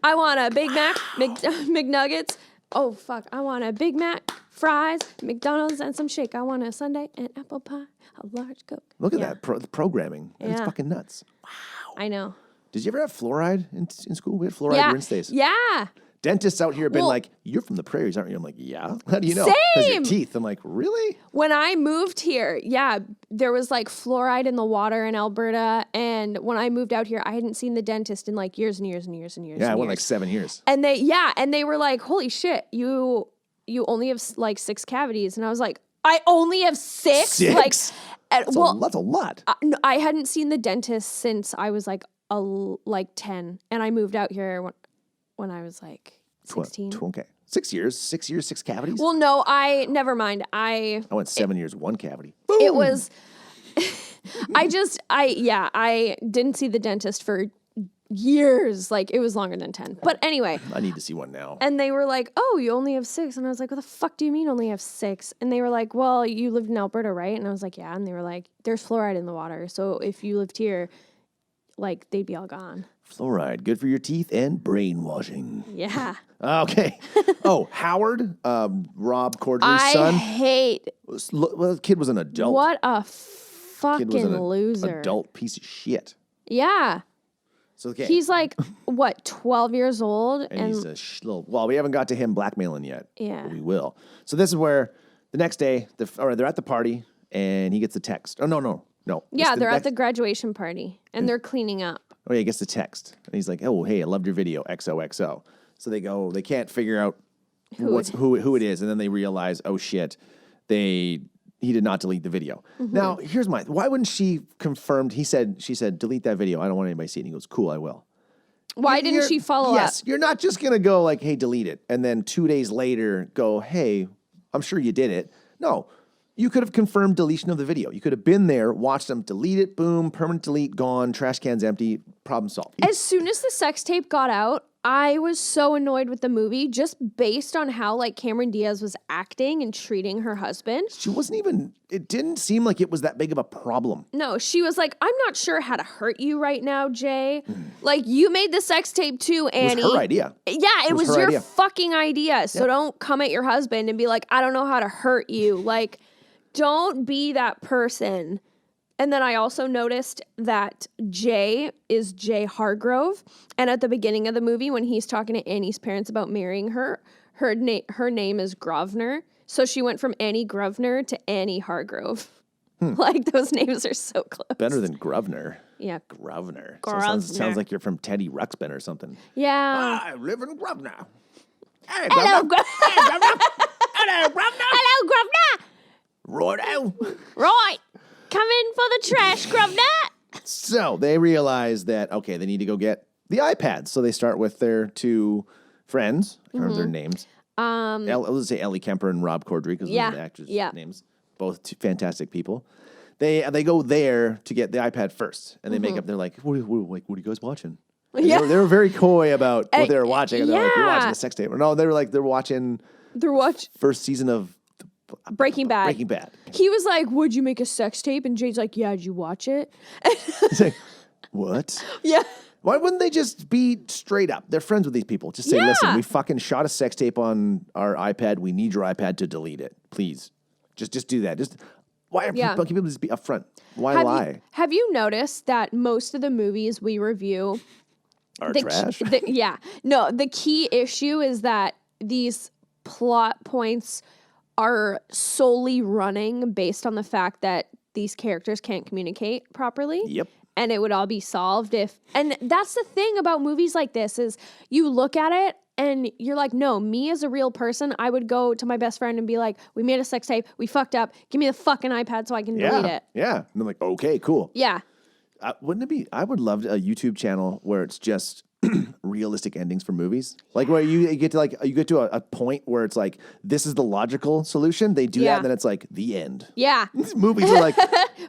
I want a Big Mac, McNuggets. Oh, fuck. I want a Big Mac, fries, McDonald's, and some shake. I want a sundae and apple pie, a large Coke. Look at Yeah. that the programming. It's Yeah. fucking nuts. I know. Did you ever have fluoride in school? We had fluoride rinse days. Yeah. Dentists out here have been Well- like, you're from the prairies, aren't you? I'm like, yeah. How do you know? 'Cause your Same. teeth. I'm like, really? When I moved here, there was like fluoride in the water in Alberta. And when I moved out here, I hadn't seen the dentist in like years and years and years and years. Yeah, I and went like years. 7 years. And they were like, holy shit, you only have like 6 cavities. And I was like, I only have 6? 6? Like, That's a lot. I hadn't seen the dentist since I was like 10, and I moved out here when I was like 16. Okay. 6 years. 6 years, 6 cavities? Well, no, never mind. I went 7 years, 1 cavity. It was, I didn't see the dentist for years. Like, it was longer than 10. But anyway. I need to see one now. And they were like, oh, you only have 6. And I was like, what the fuck do you mean only have 6? And they were like, well, you lived in Alberta, right? And I was like, yeah. And they were like, there's fluoride in the water. So if you lived here, like, they'd be all gone. Fluoride, good for your teeth and brainwashing. Yeah. Okay. Oh, Howard, Rob Corddry's son. I hate. Well, the kid was an adult. What a Kid was fucking an loser. adult piece of shit. Yeah. So okay. He's like, what, 12 years old? And he's a little. Well, we haven't got to him blackmailing yet. Yeah. But we will. So this is where the next day, they're at the party, and he gets a text. Oh no. Yeah, they're at the graduation party, and they're cleaning up. Oh yeah, he gets the text, and he's like, "Oh hey, I loved your video, XOXO." So they can't figure out who it is, and then they realize, oh shit, he did not delete the video. Mm-hmm. Now here's why wouldn't she confirmed? She said delete that video. I don't want anybody to see it. And he goes, cool, I will. Why didn't she follow up? Yes, you're not just gonna go like, hey, delete it, and then 2 days later go, hey, I'm sure you did it. No. You could have confirmed deletion of the video. You could have been there, watched them, delete it, boom, permanent delete, gone, trash can's empty, problem solved. As soon as the sex tape got out, I was so annoyed with the movie just based on how like Cameron Diaz was acting and treating her husband. She wasn't even, it didn't seem like it was that big of a problem. No, she was like, I'm not sure how to hurt you right now, Jay. Like, you made the sex tape too, Annie. It was her idea. Yeah, it was her your idea. fucking idea. So don't come at your husband and be like, I don't know how to hurt you. Like, don't be that person. And then I also noticed that Jay is Jay Hargrove. And at the beginning of the movie, when he's talking to Annie's parents about marrying her, her name is Grosvenor. So she went from Annie Grosvenor to Annie Hargrove. Like, those names are so close. Better than Grosvenor. Yeah. Grosvenor. Grosvenor. Sounds like you're from Teddy Ruxpin or something. Yeah. I live in Grosvenor. Hey, Hello, Grosvenor. Hey, Grosvenor. Hello, Grosvenor. Hello, Grosvenor. Righto. Right. Come in for the trash, Grosvenor. So they realize that, okay, they need to go get the iPads. So they start with their 2 friends. I can't remember their names. Let's say Ellie Kemper and Rob Corddry, because those are the actors' names. Both 2 fantastic people. They go there to get the iPad first, and they make up. They're like, what are you guys watching? And Yeah. they were very coy about what they were watching. And they're like, you're watching yeah. a sex tape. No, they were like, they're watching first season of Breaking Bad. Breaking Bad. He was like, would you make a sex tape? And Jay's like, yeah, did you watch it? It's like, what? Yeah. Why wouldn't they just be straight up? They're friends with these people. Just say, listen, we fucking shot a sex tape on our iPad. We need your iPad to delete it. Please. Just do that. Why are people just be upfront? Why lie? Have you noticed that most of the movies we review Are trash? The key issue is that these plot points are solely running based on the fact that these characters can't communicate properly. Yep. And it would all be solved and that's the thing about movies like this is you look at it and you're like, no, me as a real person, I would go to my best friend and be like, we made a sex tape, we fucked up, give me the fucking iPad so I can delete it. Yeah. And I'm like, okay, cool. Yeah. Wouldn't it be, I would love a YouTube channel where it's just realistic endings for movies. Like where you get to a point where it's like, this is the logical solution. They do that and then it's like the end. Yeah. These movies are like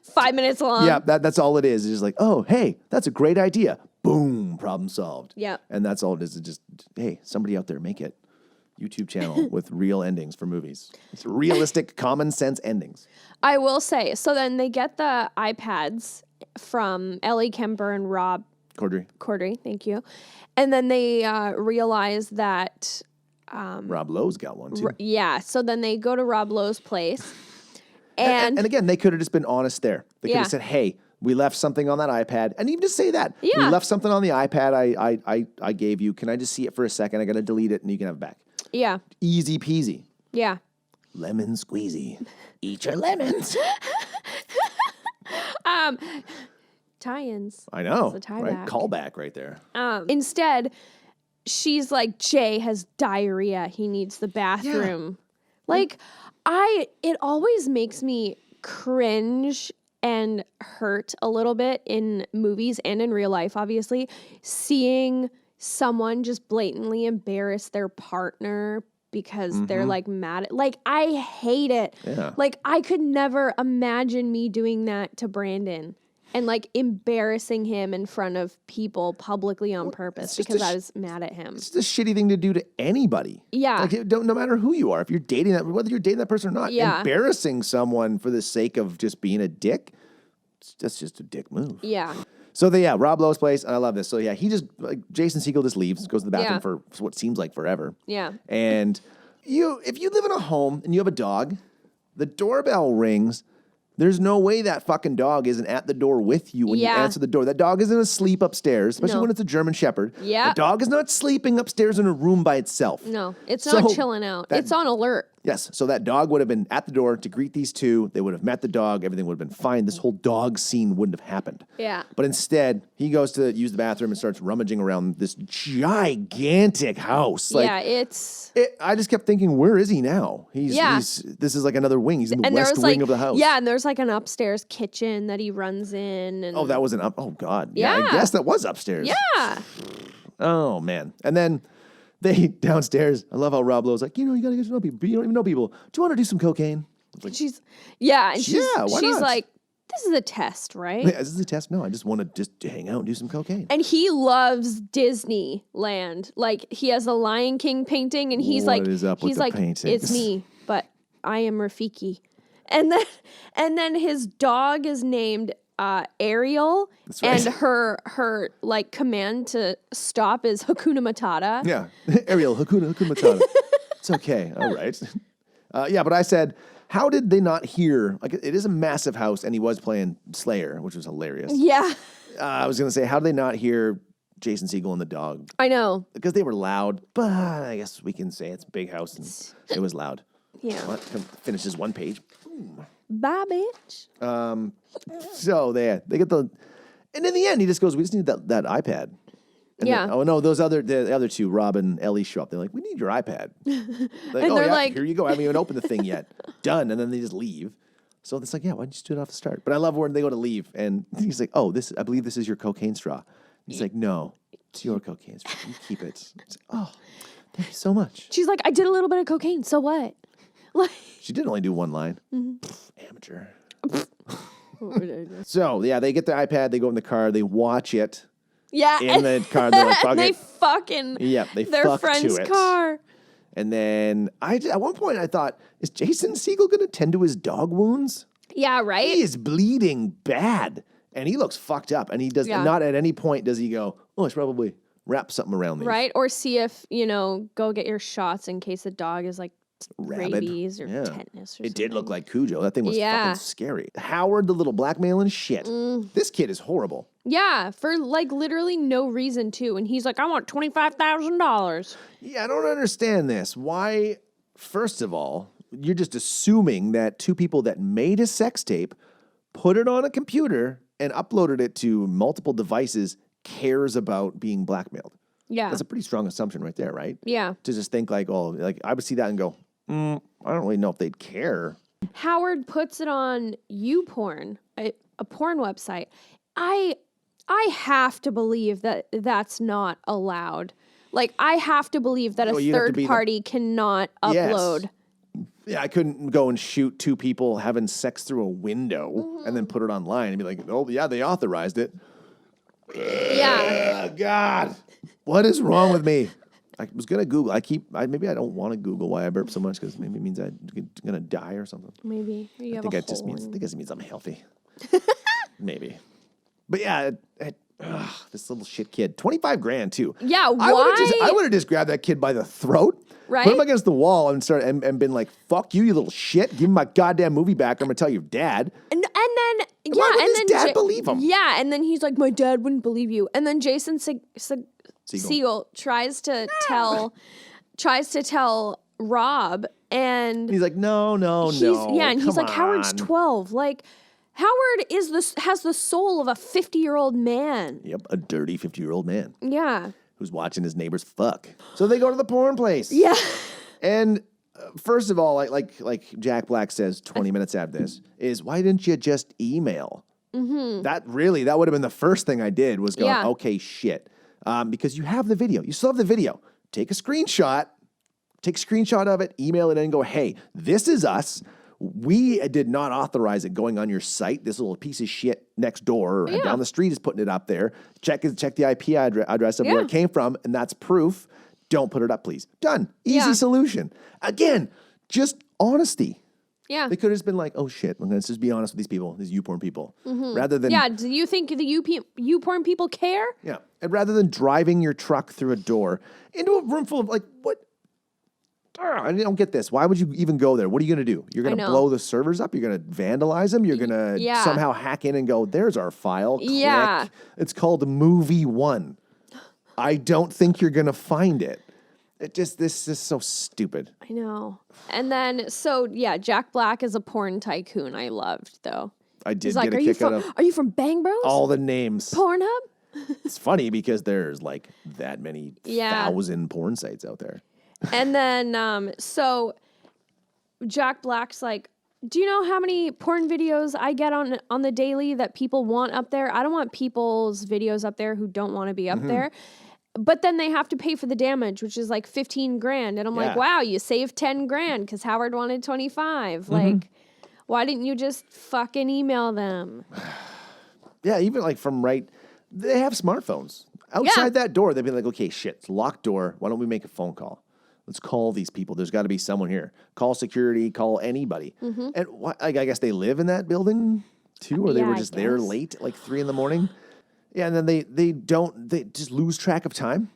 5 minutes long. Yeah, that's all it is. It's just like, oh, hey, that's a great idea. Boom, problem solved. Yeah. And that's all it is. It's just, hey, somebody out there make it. YouTube channel with real endings for movies. It's realistic, common sense endings. I will say, so then they get the iPads from Ellie Kemper and Rob Corddry, thank you. And then they realize that Rob Lowe's got one too. So then they go to Rob Lowe's place. And again, they could have just been honest there. They could have said, hey, we left something on that iPad. And even just say that. Yeah. We left something on the iPad I gave you. Can I just see it for a second? I got to delete it and you can have it back. Yeah. Easy peasy. Yeah. Lemon squeezy. Eat your lemons. Tie-ins. I know. It's a tie right? back. Callback right there. Instead, she's like, Jay has diarrhea. He needs the bathroom. Like, it always makes me cringe and hurt a little bit in movies and in real life, obviously, seeing someone just blatantly embarrass their partner because they're like mad at, like, I hate it. Yeah. Like, I could never imagine me doing that to Brandon. and like embarrassing him in front of people publicly on purpose because I was mad at him. It's a shitty thing to do to anybody. Yeah. Like, no matter who you are, if you're dating that, whether you're dating that person or not, Yeah. embarrassing someone for the sake of just being a dick, that's just a dick move. Yeah. So Rob Lowe's place, and I love this. So he just, like, Jason Segel just leaves, goes to the bathroom for what seems like forever. Yeah. And if you live in a home and you have a dog, the doorbell rings. There's no way that fucking dog isn't at the door with you when you answer the door. That dog isn't asleep upstairs, especially when it's a German Shepherd. Yeah. The dog is not sleeping upstairs in a room by itself. No, it's not chilling out. It's on alert. Yes. So that dog would have been at the door to greet these two. They would have met the dog. Everything would have been fine. This whole dog scene wouldn't have happened. Yeah. But instead, he goes to use the bathroom and starts rummaging around this gigantic house. Like, I just kept thinking, where is he now? This is like another wing. He's in the west wing of the house. Yeah, and there's like an upstairs kitchen that he runs in. And that was oh God. Yeah, I guess that was upstairs. Yeah. Oh, man. And then they downstairs, I love how Rob Lowe's like, you got to get to know people. You don't even know people. Do you want to do some cocaine? Like, she's why not? Like, this is a test, right? Yeah, is this a test? No, I just want to just hang out and do some cocaine. And he loves Disneyland. Like, he has a Lion King painting, and he's what is up with the paintings? It's me, but I am Rafiki. And then his dog is named Ariel, right. and her like command to stop is Hakuna Matata. Yeah, Ariel, Hakuna Matata. It's okay, all right. But I said, how did they not hear? Like, it is a massive house, and he was playing Slayer, which was hilarious. Yeah. I was gonna say, how did they not hear Jason Segel and the dog? I know, because they were loud, but I guess we can say it's a big house and it was loud. Yeah. Finishes one page. Boom. Bye, bitch. So they get and in the end, he just goes, we just need that iPad. And yeah. Then, no, the other two, Rob and Ellie, show up. They're like, we need your iPad. And they're like, here you go. I haven't even opened the thing yet. Done. And then they just leave. So it's like, why don't you just do it off the start? But I love when they go to leave, and he's like, I believe this is your cocaine straw. He's like, no, it's your cocaine straw. You keep it. It's like, thank you so much. She's like, I did a little bit of cocaine. So what? Like, she did only do one line. Mm-hmm. Amateur. So, they get the iPad. They go in the car. They watch it. Yeah. In the car. They're like, fuck they it. fucking they their fuck friend's to it. car. And then at one point I thought, is Jason Segel going to tend to his dog wounds? Yeah, right? He is bleeding bad. And he looks fucked up. And he does not at any point does he go, I should probably wrap something around me. Right? Or see if, go get your shots in case the dog is like rabid. Rabies or tetanus or something. It did look like Cujo. That thing was fucking scary. Howard, the little blackmailing shit. This kid is horrible. Yeah, for like literally no reason too. And he's like, I want $25,000. Yeah, I don't understand this. Why, first of all, you're just assuming that two people that made a sex tape, put it on a computer, and uploaded it to multiple devices cares about being blackmailed. Yeah. That's a pretty strong assumption right there, right? Yeah. To just think like I would see that and go, I don't really know if they'd care. Howard puts it on YouPorn, a porn website. I have to believe that that's not allowed. Like, I have to believe that a third party cannot upload. Yes. Yeah, I couldn't go and shoot two people having sex through a window and then put it online and be like, oh, yeah, they authorized it. Yeah. God, what is wrong with me? I was going to Google. Maybe I don't want to Google why I burp so much because maybe it means I'm going to die or something. Maybe. I think it just means I'm healthy. Maybe. But yeah, this little shit kid. $25,000 too. Yeah, why? I would have just grabbed that kid by the throat. Right? Put him against the wall and and been like, fuck you, you little shit. Give him my goddamn movie back or I'm going to tell your dad. And then, why would his dad believe him? Yeah, and then he's like, my dad wouldn't believe you. And then Jason Segel tries to tell Rob, and he's like, no. Yeah, and he's like, Howard's 12. Like, Howard has the soul of a 50-year-old man. Yep, a dirty 50-year-old man. Yeah. Who's watching his neighbors fuck. So they go to the porn place. Yeah. And first of all, like Jack Black says 20 minutes after this, is why didn't you just email? Mm-hmm. That would have been the first thing I did was go, okay, shit. Because you have the video. You still have the video. Take a screenshot of it, email it in and go, hey, this is us. we did not authorize it going on your site. This little piece of shit next door and down the street is putting it up there. Check the IP address of where it came from, and that's proof. Don't put it up, please. Done. Easy solution. Again, just honesty. Yeah. They could have just been like, oh shit, let's just be honest with these people, these YouPorn people. Rather than... Yeah, do you think the YouPorn people care? Yeah. And rather than driving your truck through a door into a room full of like, what? I don't get this. Why would you even go there? What are you going to do? You're going to blow the servers up? You're going to vandalize them? You're going to somehow hack in and go, there's our file. Click. Yeah. It's called Movie 1. I don't think you're going to find it. This is so stupid. I know. And then, Jack Black is a porn tycoon I loved, though. I did get a kick out of... Are you from Bang Bros? All the names. Pornhub? It's funny because there's like that many 1,000 porn sites out there. And then, Jack Black's like, do you know how many porn videos I get on the daily that people want up there? I don't want people's videos up there who don't want to be up there. But then they have to pay for the damage, which is like $15,000. And I'm like, wow, you saved $10,000 because Howard wanted 25. Like, why didn't you just fucking email them? Yeah, even like they have smartphones. Outside that door, they'd be like, okay, shit, it's a locked door. Why don't we make a phone call? Let's call these people. There's got to be someone here. Call security, call anybody. And I guess they live in that building too, or they were just there late, at like 3 a.m. Yeah, and then they just lose track of time.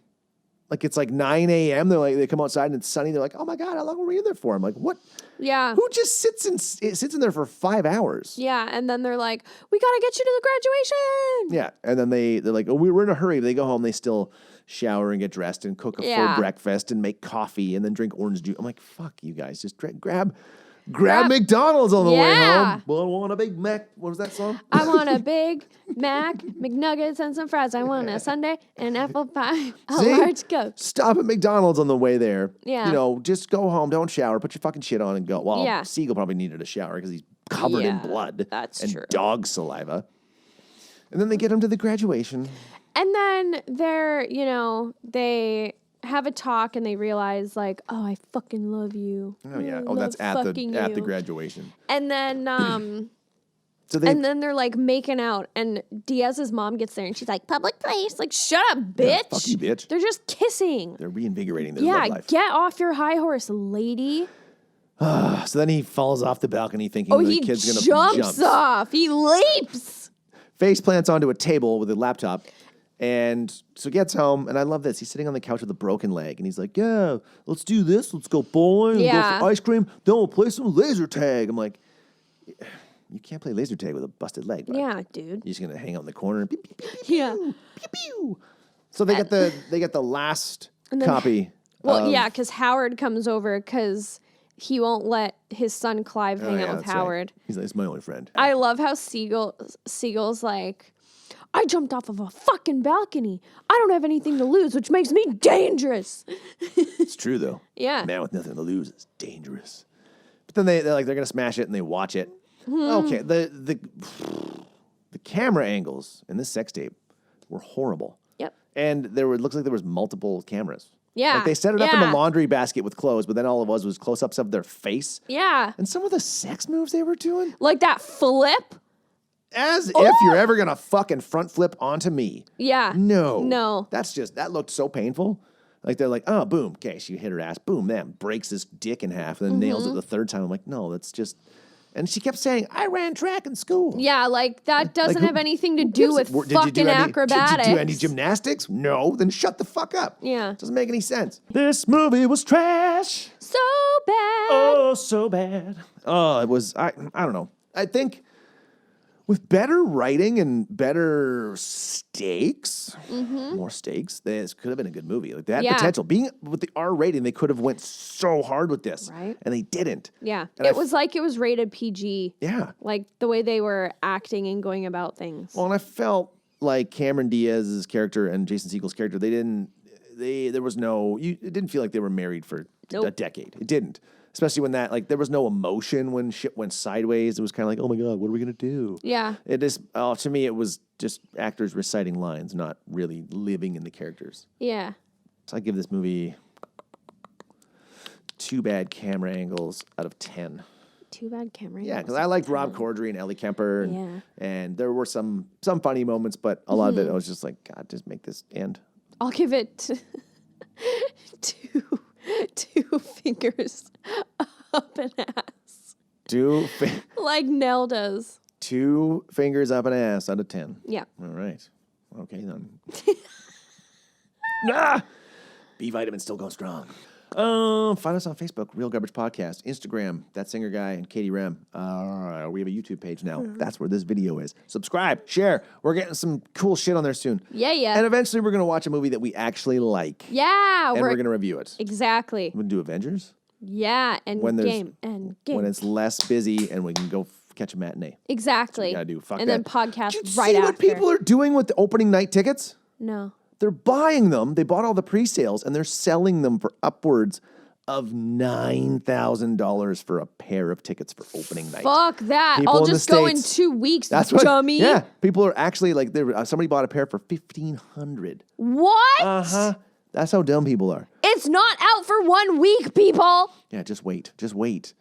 Like it's like 9 a.m. They come outside and it's sunny. They're like, oh my God, how long were we in there for? I'm like, what? Yeah. Who just sits in there for 5 hours? Yeah, and then they're like, we got to get you to the graduation. Yeah, and then they're like, oh, we were in a hurry. They go home, they still shower and get dressed and cook a full breakfast and make coffee and then drink orange juice. I'm like, fuck you guys, just grab McDonald's on the way home. Well, I want a Big Mac. What was that song? I want a Big Mac, McNuggets, and some fries. I want a sundae and apple pie, a large Coke. Stop at McDonald's on the way there. Yeah. Just go home, don't shower, put your fucking shit on and go. Well, Segel probably needed a shower because he's covered in blood. That's and true. Dog saliva. And then they get him to the graduation. And then they have a talk and they realize like, oh, I fucking love you. Oh yeah. Oh, that's at the graduation. And then and then they're like making out and Diaz's mom gets there and she's like, public place. Like, shut up, bitch. Yeah, fuck you, bitch. They're just kissing. They're reinvigorating their love life. Get off your high horse, lady. So then he falls off the balcony thinking the kid's going to jumps off. He leaps. Face plants onto a table with a laptop. And so gets home, and I love this. He's sitting on the couch with a broken leg, and he's like, yeah, let's do this. Let's go bowling, go for ice cream. Then we'll play some laser tag. I'm like, you can't play laser tag with a busted leg, bud. Yeah, dude. You're just going to hang out in the corner and pew, pew, pew, yeah. Pew, pew. So they get the last copy. Well, because Howard comes over because he won't let his son Clive hang out with Howard. Right. He's like, it's my only friend. I love how Segel's like, I jumped off of a fucking balcony. I don't have anything to lose, which makes me dangerous. It's true, though. Yeah. Man with nothing to lose is dangerous. But then they're going to smash it, and they watch it. Okay, the camera angles in this sex tape were horrible. Yep. And looks like there was multiple cameras. Yeah. Like they set it up in a laundry basket with clothes, but then all it was close-ups of their face. Yeah. And some of the sex moves they were doing. Like that flip. As if you're ever going to fucking front flip onto me. Yeah. No. That looked so painful. Like they're like, oh, boom. Okay, she hit her ass. Boom, man. Breaks his dick in half and then nails it the third time. I'm like, no, that's just... And she kept saying, I ran track in school. Yeah, like that doesn't have anything to do with fucking acrobatics. Did you do any gymnastics? No, then shut the fuck up. Yeah. Doesn't make any sense. This movie was trash. So bad. Oh, so bad. Oh, it was, I don't know. I think with better writing and better stakes, more stakes, this could have been a good movie. Like they had potential. Being with the R rating, they could have went so hard with this. Right. And they didn't. Yeah. And it was rated PG. Yeah. Like the way they were acting and going about things. Well, and I felt like Cameron Diaz's character and Jason Segel's character, it didn't feel like they were married for a decade. It didn't. Especially when there was no emotion when shit went sideways. It was kind of like, oh my God, what are we going to do? Yeah. It is, to me, it was just actors reciting lines, not really living in the characters. Yeah. So I give this movie 2 bad camera angles out of 10. Too bad Cameron. Yeah, because I liked Rob Corddry and Ellie Kemper, and, Yeah. and there were some funny moments, but a lot of it I was just like, God, just make this end. I'll give it two fingers up an ass. Like Nell does. 2 fingers up an ass out of 10. Yeah. All right. Okay, then. B vitamin still going strong. Find us on Facebook, Real Garbage Podcast, Instagram, That Singer Guy and Katie Rem. We have a YouTube page now. That's where this video is. Subscribe, share. We're getting some cool shit on there soon. Yeah. And eventually we're going to watch a movie that we actually like. Yeah. And we're going to review it. Exactly. We're going to do Avengers. Yeah. And When there's- game. And game. When it's less busy and we can go catch a matinee. Exactly. We got to do. Fuck and that. then podcast Did you right see after. what people are doing with the opening night tickets? No. They're buying them. They bought all the pre-sales and they're selling them for upwards of $9,000 for a pair of tickets for opening night. Fuck that. People I'll in the just go in States. 2 weeks, That's what. dummy. Yeah, people are actually like somebody bought a pair for $1,500. What? That's how dumb people are. It's not out for 1 week, people. Yeah, just wait. Just wait.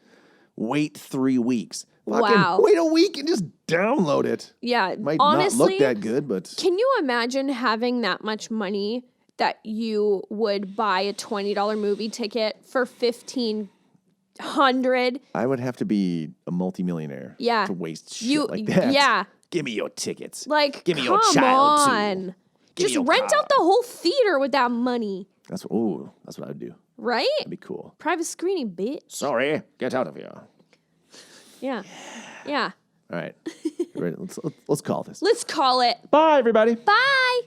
Wait 3 weeks. Wow. Wait a week and just download it. Yeah. Might honestly, not look that good, but can you imagine having that much money that you would buy a $20 movie ticket for $1,500? I would have to be a multimillionaire Yeah. to waste shit like that. Yeah. Give me your tickets. Like, Give me come your child on. too. Give me Just your rent car. out the whole theater with that money, That's what I would do. right? That'd be cool. Private screening, bitch. Sorry, get out of here. Yeah. Yeah. All right, ready? Let's call this. Let's call it. Bye, everybody. Bye.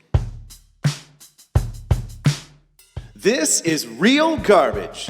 This is Real Garbage.